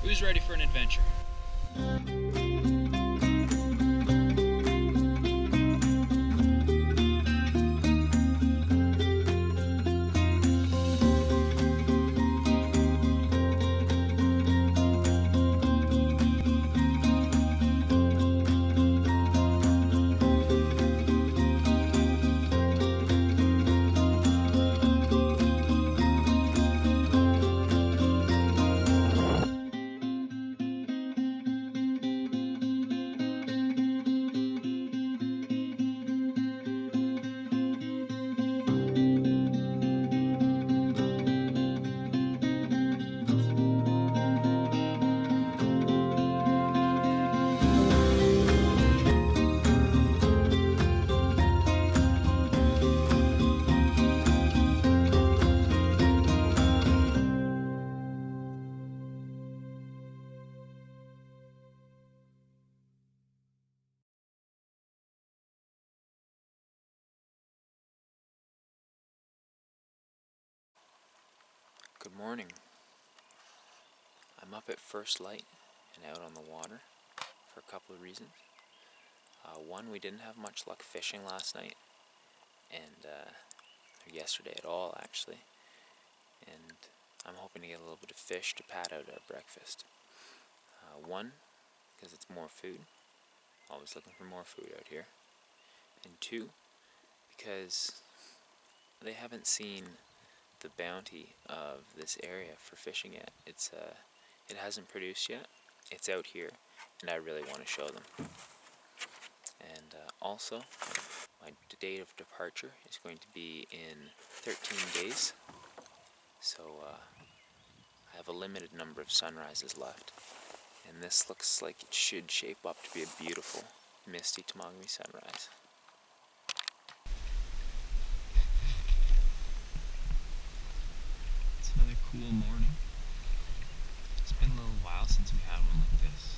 Who's ready for an adventure? Good morning. I'm up at first light and out on the water for a couple of reasons. One, we didn't have much luck fishing last night, and or yesterday at all actually, and I'm hoping to get a little bit of fish to pad out our breakfast. One, because it's more food, always looking for more food out here, and two, because they haven't seen the bounty of this area for fishing yet. It hasn't produced yet. It's out here, and I really want to show them. And also, my date of departure is going to be in 13 days, so I have a limited number of sunrises left, and this looks like it should shape up to be a beautiful, misty Temagami sunrise. Another cool morning. It's been a little while since we had one like this.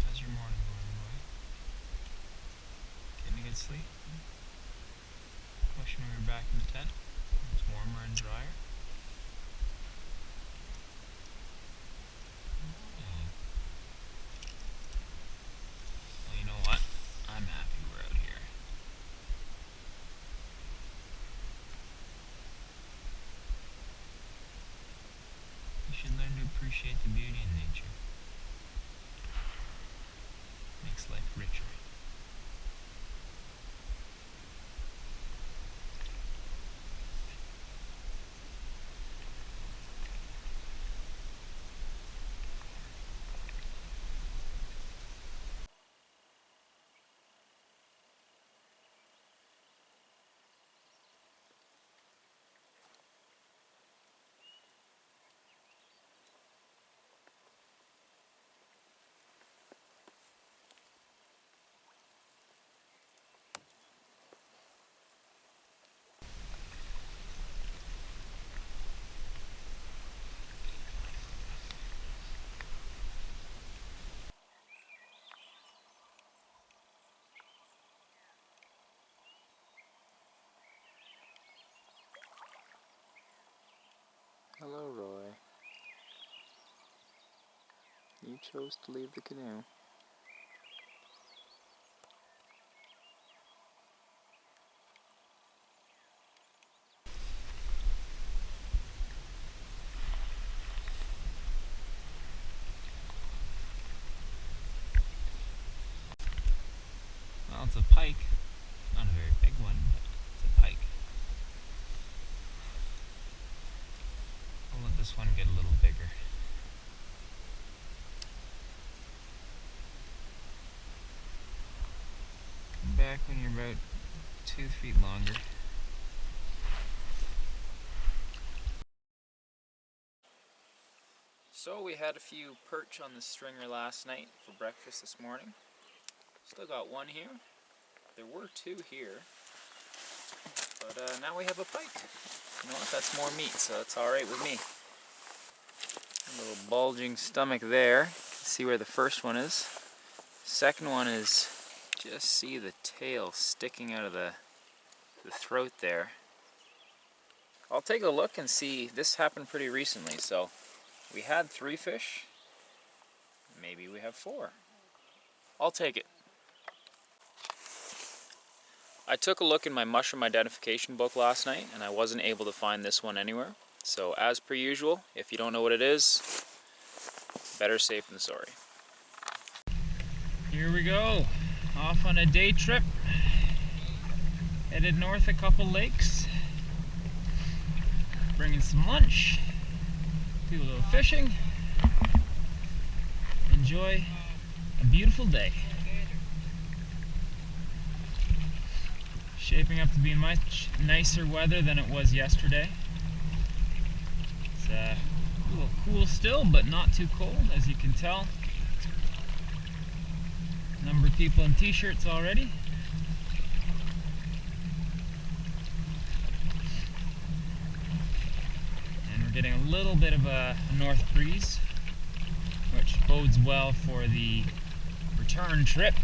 How's your morning going, Roy? Getting a good sleep? Wishing we were back in the tent. It's warmer and drier. Well, you know what? I'm happy we're out here. You should learn to appreciate the beauty in nature. Makes life richer. Hello, Roy. You chose to leave the canoe. Well, it's a pike. Not a very big one, but it's a pike. I'll let this one get a little bigger. Come back when you're about 2 feet longer. So we had a few perch on the stringer last night for breakfast this morning. Still got one here. There were 2 here. But now we have a pike. You know what, that's more meat, so that's alright with me. A little bulging stomach there. See where the first one is. Second one is, just see the tail sticking out of the throat there. I'll take a look and see. This happened pretty recently, so we had 3 fish. Maybe we have 4. I'll take it. I took a look in my mushroom identification book last night and I wasn't able to find this one anywhere. So as per usual, if you don't know what it is, better safe than sorry. Here we go, off on a day trip. Headed north a couple lakes. Bringing some lunch. Do a little fishing. Enjoy a beautiful day. Shaping up to be much nicer weather than it was yesterday. It's a little cool still, but not too cold, as you can tell. A number of people in t-shirts already. And we're getting a little bit of a north breeze, which bodes well for the return trip.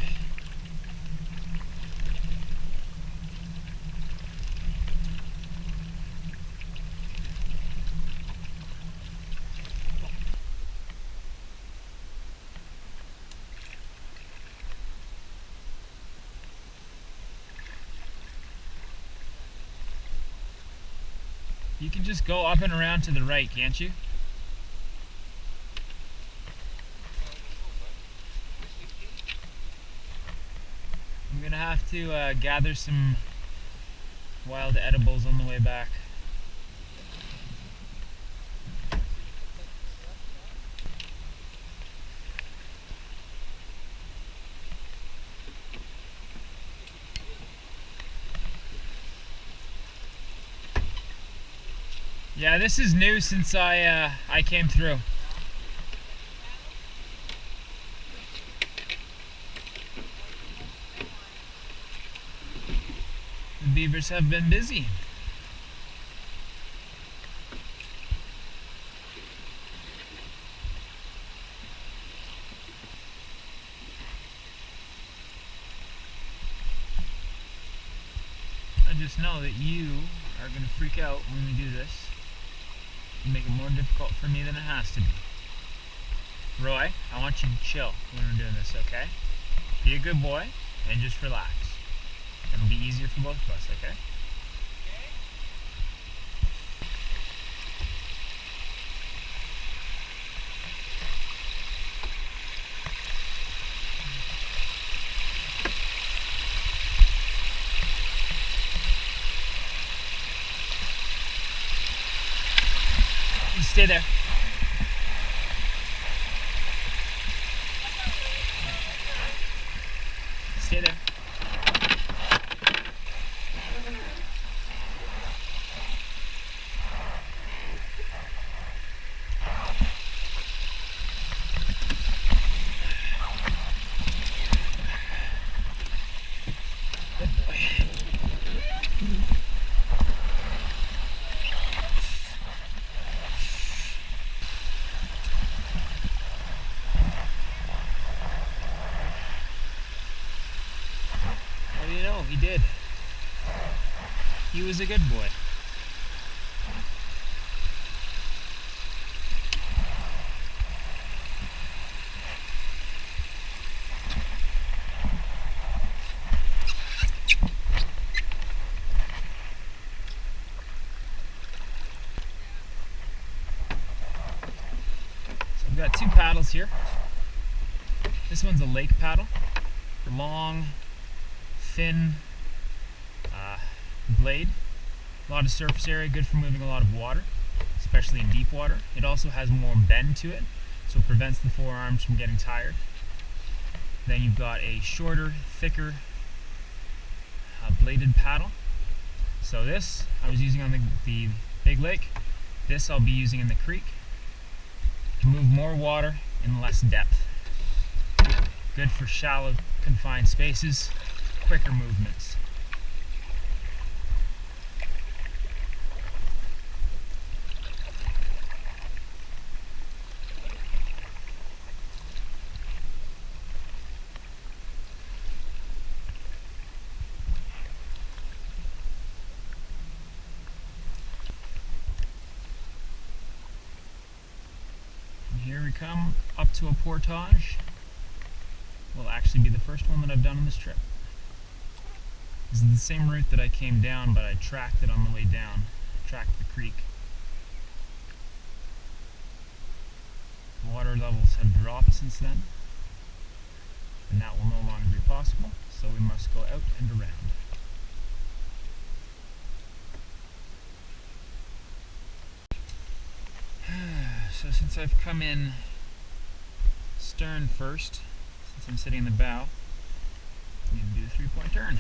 You can just go up and around to the right, can't you? I'm gonna have to gather some wild edibles on the way back. Yeah, this is new since I came through. The beavers have been busy. I just know that you are going to freak out when we do this. Make it more difficult for me than it has to be. Roy, I want you to chill when we're doing this, okay? Be a good boy and just relax. It'll be easier for both of us, okay? You stay there. Stay there. Good boy. What do you know? He did. He was a good boy. got two paddles here. This one's a lake paddle. Long, thin blade. A lot of surface area, good for moving a lot of water, especially in deep water. It also has more bend to it, so it prevents the forearms from getting tired. Then you've got a shorter, thicker bladed paddle. So this I was using on the big lake. This I'll be using in the creek to move more water in less depth. Good for shallow, confined spaces, quicker movements. Here we come up to a portage. Will actually be the first one that I've done on this trip. This is the same route that I came down, but I tracked it on the way down. Tracked the creek. Water levels have dropped since then, and that will no longer be possible, so we must go out and around. So since I've come in stern first, since I'm sitting in the bow, I'm going to do a 3-point turn.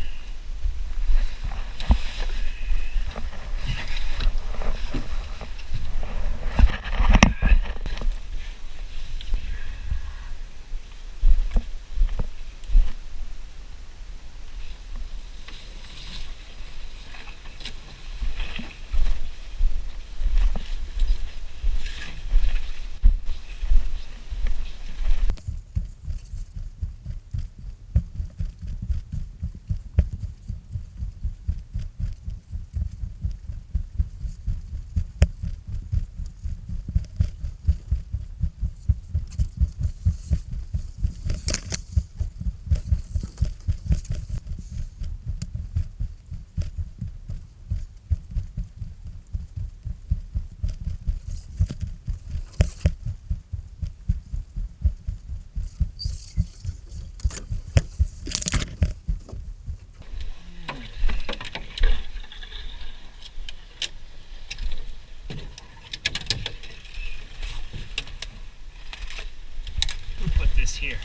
Here.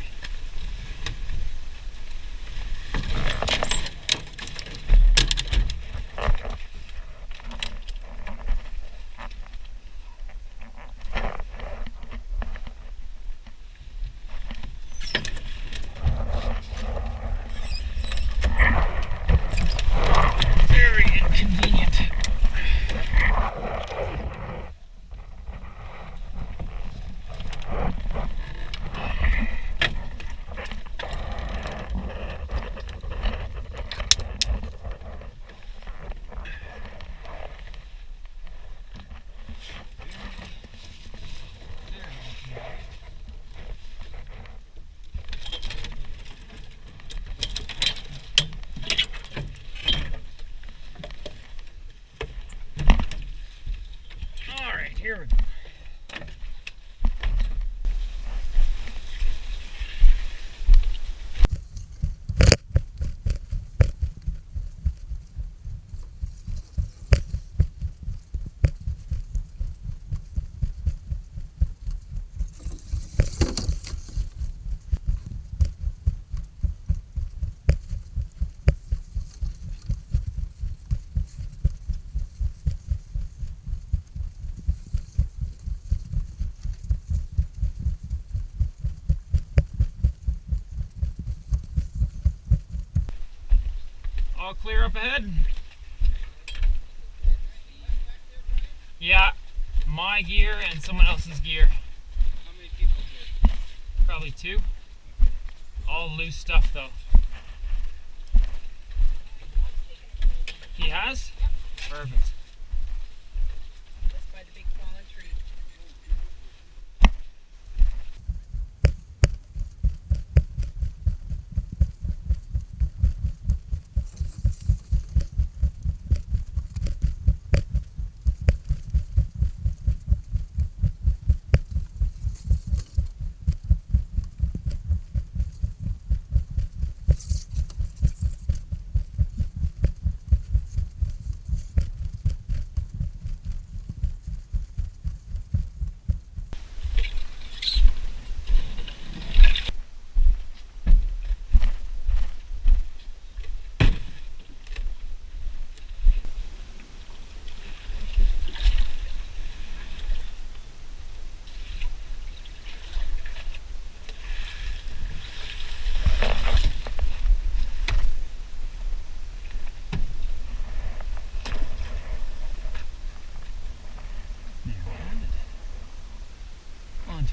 Very inconvenient. Here we go. All clear up ahead? Yeah, my gear and someone else's gear. How many people here? Probably 2. All loose stuff though. He has? Yep. Perfect. Just by the big fallen tree.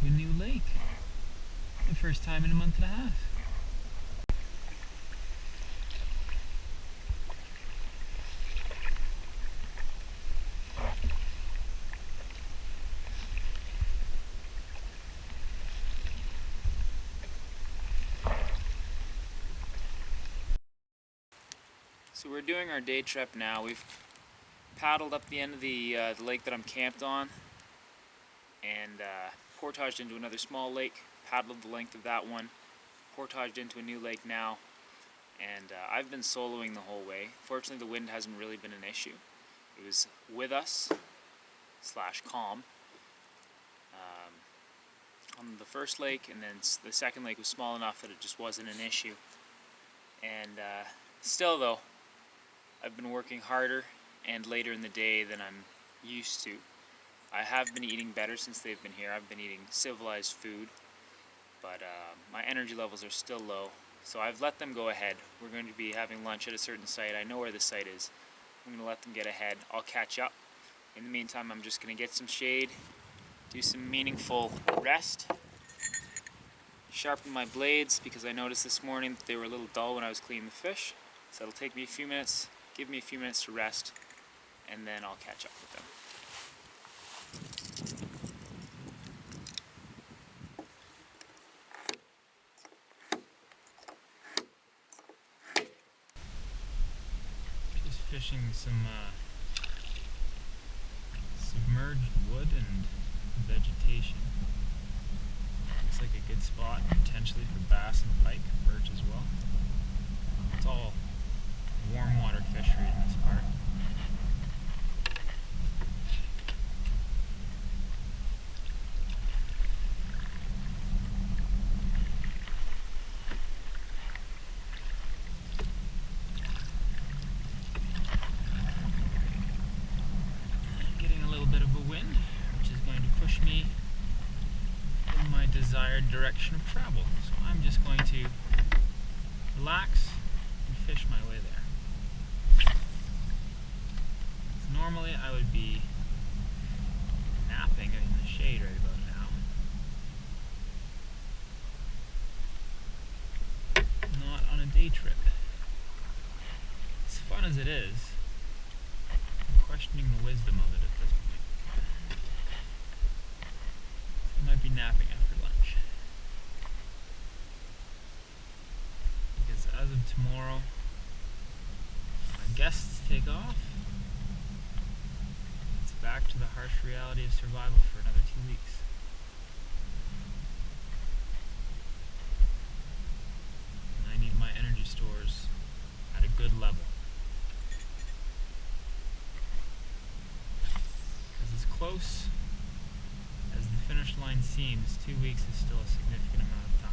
into a new lake. The first time in a month and a half. So we're doing our day trip now. We've paddled up the end of the lake that I'm camped on and portaged into another small lake, paddled the length of that one, portaged into a new lake now, and I've been soloing the whole way. Fortunately, the wind hasn't really been an issue. It was with us, / calm, on the first lake, and then the second lake was small enough that it just wasn't an issue. And still though, I've been working harder and later in the day than I'm used to. I have been eating better since they've been here. I've been eating civilized food, but my energy levels are still low. So I've let them go ahead. We're going to be having lunch at a certain site. I know where the site is. I'm going to let them get ahead. I'll catch up. In the meantime, I'm just going to get some shade, do some meaningful rest, sharpen my blades because I noticed this morning that they were a little dull when I was cleaning the fish. So it'll take me a few minutes, give me a few minutes to rest, and then I'll catch up with them. Just fishing some submerged wood and vegetation. Looks like a good spot potentially for bass and pike, perch as well. It's all warm water fishery in this part. Getting a little bit of a wind, which is going to push me in my desired direction of travel. So I'm just going to relax and fish my way there. Normally I would be napping in the shade right about now. Not on a day trip. As fun as it is, I'm questioning the wisdom of it at this point. I might be napping after lunch. Because as of tomorrow, my guests take off. It's back to the harsh reality of survival for another 2 weeks. And I need my energy stores at a good level. Because as close as the finish line seems, 2 weeks is still a significant amount of time.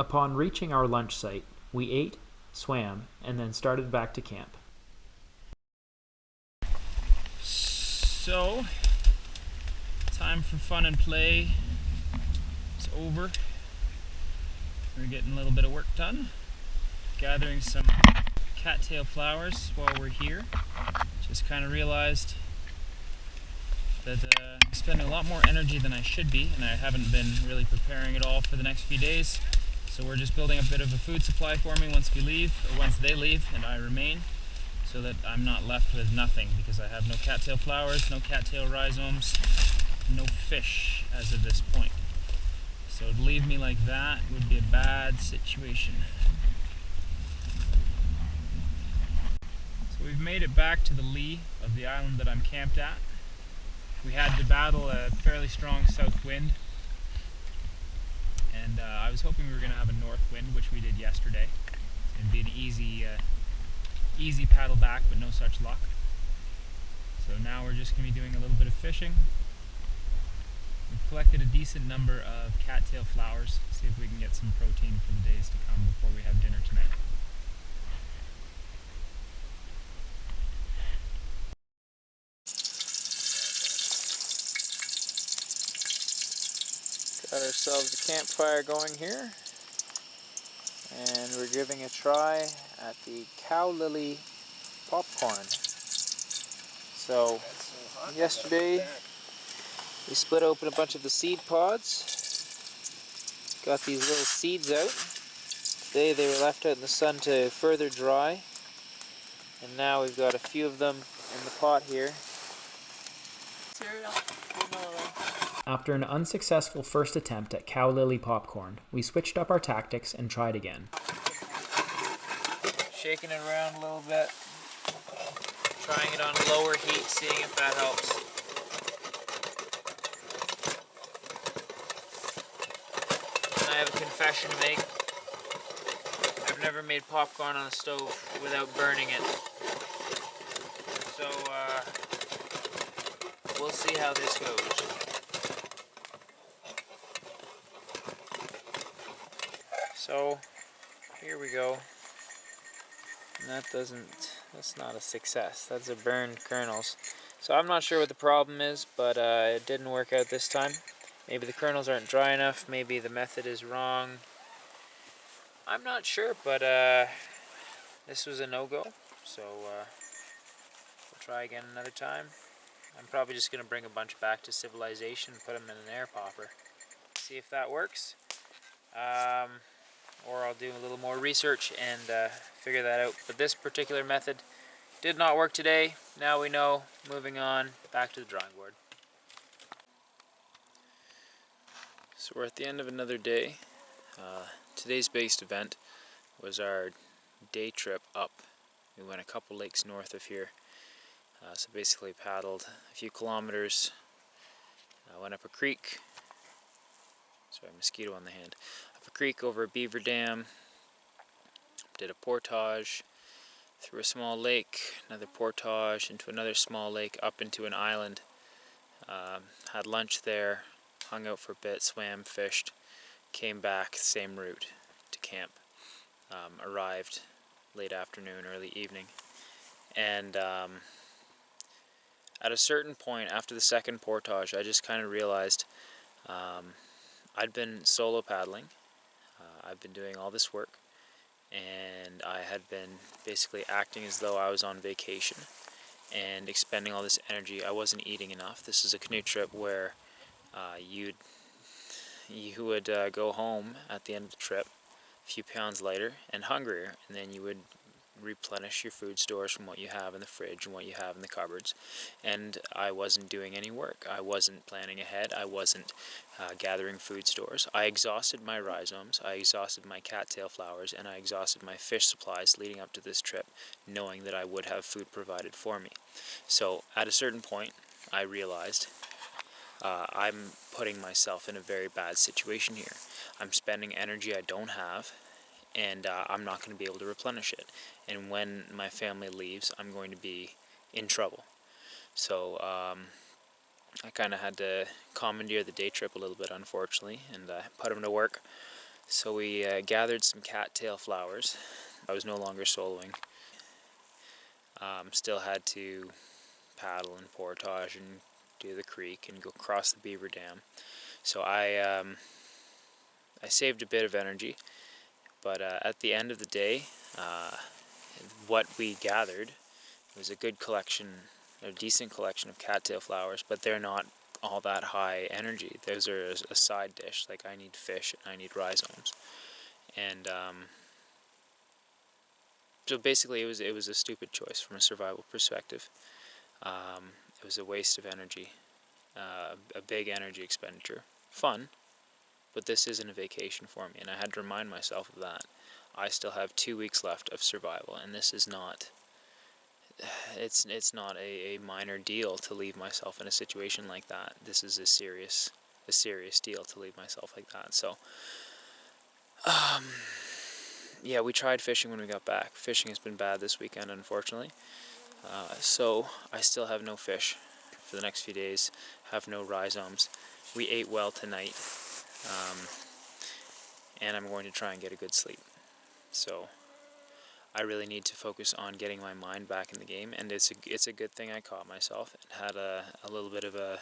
Upon reaching our lunch site, we ate, swam, and then started back to camp. So, time for fun and play is over. We're getting a little bit of work done. Gathering some cattail flowers while we're here. Just kind of realized that I'm spending a lot more energy than I should be, and I haven't been really preparing at all for the next few days. So we're just building a bit of a food supply for me once we leave, or once they leave and I remain, so that I'm not left with nothing, because I have no cattail flowers, no cattail rhizomes, no fish as of this point. So to leave me like that would be a bad situation. So we've made it back to the lee of the island that I'm camped at. We had to battle a fairly strong south wind, and I was hoping we were going to have a north wind, which we did yesterday. It'd be an easy paddle back, but no such luck. So now we're just going to be doing a little bit of fishing. We've collected a decent number of cattail flowers, see if we can get some protein for the days to come before we have dinner tonight. Got ourselves a campfire going here, and we're giving a try at the cow lily popcorn. So yesterday we split open a bunch of the seed pods, got these little seeds out. Today they were left out in the sun to further dry, and now we've got a few of them in the pot here. Cereal. After an unsuccessful first attempt at cow lily popcorn, we switched up our tactics and tried again. Shaking it around a little bit, trying it on lower heat, seeing if that helps. And I have a confession to make. I've never made popcorn on a stove without burning it. So, we'll see how this goes. So, here we go. And that's not a success. That's a burned kernels. So I'm not sure what the problem is, but it didn't work out this time. Maybe the kernels aren't dry enough, maybe the method is wrong. I'm not sure, but this was a no-go. So we'll try again another time. I'm probably just going to bring a bunch back to civilization and put them in an air popper. See if that works. Or I'll do a little more research and figure that out. But this particular method did not work today. Now we know. Moving on, back to the drawing board. So we're at the end of another day. Today's biggest event was our day trip up. We went a couple lakes north of here. So basically paddled a few kilometers, went up a creek. Sorry, mosquito on the hand. Up a creek, over a beaver dam, did a portage, through a small lake, another portage, into another small lake, up into an island. Had lunch there, hung out for a bit, swam, fished, came back, same route to camp. Arrived late afternoon, early evening. And at a certain point, after the second portage, I just kind of realized I'd been solo paddling. I've been doing all this work, and I had been basically acting as though I was on vacation and expending all this energy. I wasn't eating enough. This is a canoe trip where you would go home at the end of the trip a few pounds lighter and hungrier, and then you would replenish your food stores from what you have in the fridge and what you have in the cupboards. And I wasn't doing any work. I wasn't planning ahead. I wasn't gathering food stores. I exhausted my rhizomes, I exhausted my cattail flowers, and I exhausted my fish supplies leading up to this trip, knowing that I would have food provided for me. So at a certain point, I realized I'm putting myself in a very bad situation here. I'm spending energy I don't have, and I'm not going to be able to replenish it. And when my family leaves, I'm going to be in trouble. So I kind of had to commandeer the day trip a little bit, unfortunately, and put them to work. So we gathered some cattail flowers. I was no longer soloing. Still had to paddle and portage and do the creek and go across the beaver dam. So I saved a bit of energy. But at the end of the day, what we gathered was a good collection, a decent collection of cattail flowers, but they're not all that high energy. Those are a side dish. Like, I need fish and I need rhizomes. And so basically it was a stupid choice from a survival perspective. It was a waste of energy, a big energy expenditure. Fun. But this isn't a vacation for me, and I had to remind myself of that. I still have 2 weeks left of survival, and this is not, it's not a minor deal to leave myself in a situation like that. This is a serious deal to leave myself like that. So, yeah, we tried fishing when we got back. Fishing has been bad this weekend, unfortunately. So I still have no fish for the next few days, have no rhizomes. We ate well tonight. And I'm going to try and get a good sleep. So I really need to focus on getting my mind back in the game, and it's a good thing I caught myself and had a little bit of a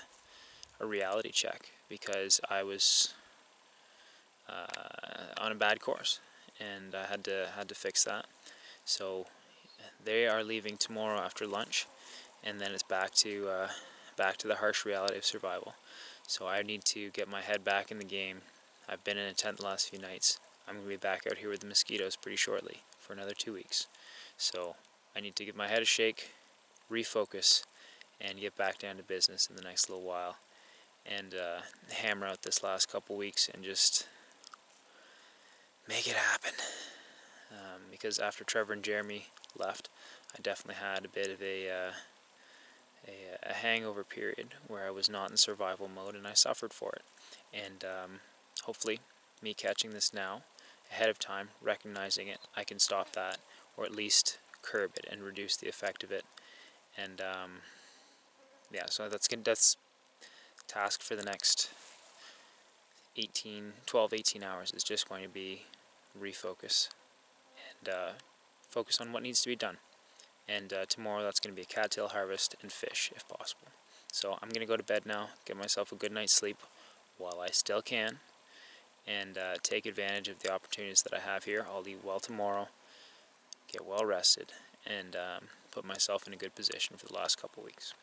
reality check, because I was on a bad course, and I had to fix that. So they are leaving tomorrow after lunch, and then it's back to the harsh reality of survival. So I need to get my head back in the game. I've been in a tent the last few nights. I'm going to be back out here with the mosquitoes pretty shortly for another 2 weeks. So I need to give my head a shake, refocus, and get back down to business in the next little while, and hammer out this last couple weeks and just make it happen. Because after Trevor and Jeremy left, I definitely had a bit of a hangover period where I was not in survival mode, and I suffered for it. And hopefully, me catching this now, ahead of time, recognizing it, I can stop that, or at least curb it and reduce the effect of it. And yeah, so that's task for the next 12, 18 hours is just going to be refocus and focus on what needs to be done. And tomorrow that's going to be a cattail harvest and fish if possible. So I'm going to go to bed now, get myself a good night's sleep while I still can, and take advantage of the opportunities that I have here. I'll eat well tomorrow, get well rested, and put myself in a good position for the last couple weeks.